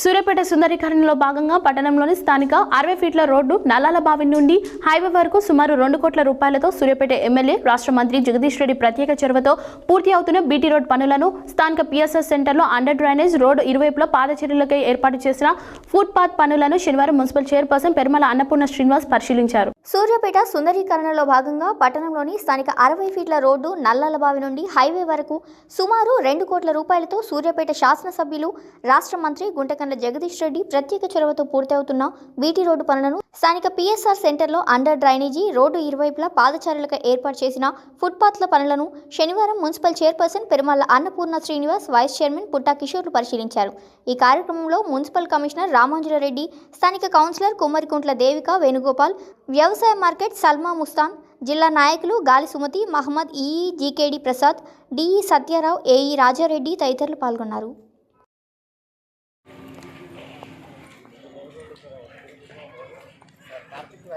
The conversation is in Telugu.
సూర్యాపేట సుందరీకరణలో భాగంగా పట్టణంలోని స్థానిక 60 ఫీట్ల రోడ్డు నల్లాల బావి నుండి హైవే వరకు సుమారు 2 కోట్ల రూపాయలతో సూర్యాపేట ఎమ్మెల్యే రాష్ట్ర మంత్రి జగదీష్ రెడ్డి ప్రత్యేక చొరవతో పూర్తి అవుతున్న బీటీ రోడ్ పనులను స్థానిక పిఎస్ఎస్ సెంటర్లో అండర్ డ్రైనేజ్ రోడ్డు ఇరువైపులా పాదచర్యలకై ఏర్పాటు చేసిన ఫుట్ పాత్ పనులను శనివారం మున్సిపల్ చైర్పర్సన్ పెరుమల అన్నపూర్ణ శ్రీనివాస్ పరిశీలించారు. సూర్యాపేట సుందరీకరణలో భాగంగా పట్టణంలోని స్థానిక 60 ఫీట్ల రోడ్డు నల్లాల బావి నుండి హైవే వరకు సుమారు 2 కోట్ల రూపాయలతో సూర్యాపేట శాసనసభ్యులు రాష్ట్ర మంత్రి గుంటకండ్ల జగదీష్ రెడ్డి ప్రత్యేక చొరవతో పూర్తవుతున్న బీటీ రోడ్డు పనులను స్థానిక పిఎస్ఆర్ సెంటర్లో అండర్ డ్రైనేజీ రోడ్డు ఇరువైపులా పాదచారులకు ఏర్పాటు చేసిన ఫుట్పాత్ల పనులను శనివారం municipal chairperson Perumala Annapurna Srinivas, vice chairman Putta కిషోర్లు పరిశీలించారు. ఈ కార్యక్రమంలో మున్సిపల్ కమిషనర్ రామాంజులరెడ్డి, స్థానిక కౌన్సిలర్ కుమ్మరికుంట్ల దేవిక వేణుగోపాల్, వ్యవసాయ మార్కెట్ సల్మా ముస్తాన్, జిల్లా నాయకులు Gali Sumathi, Mohammed, EE GKD Prasad, DE Satyarao, AE Rajareddy తదితరులు పాల్గొన్నారు. కార్తీక్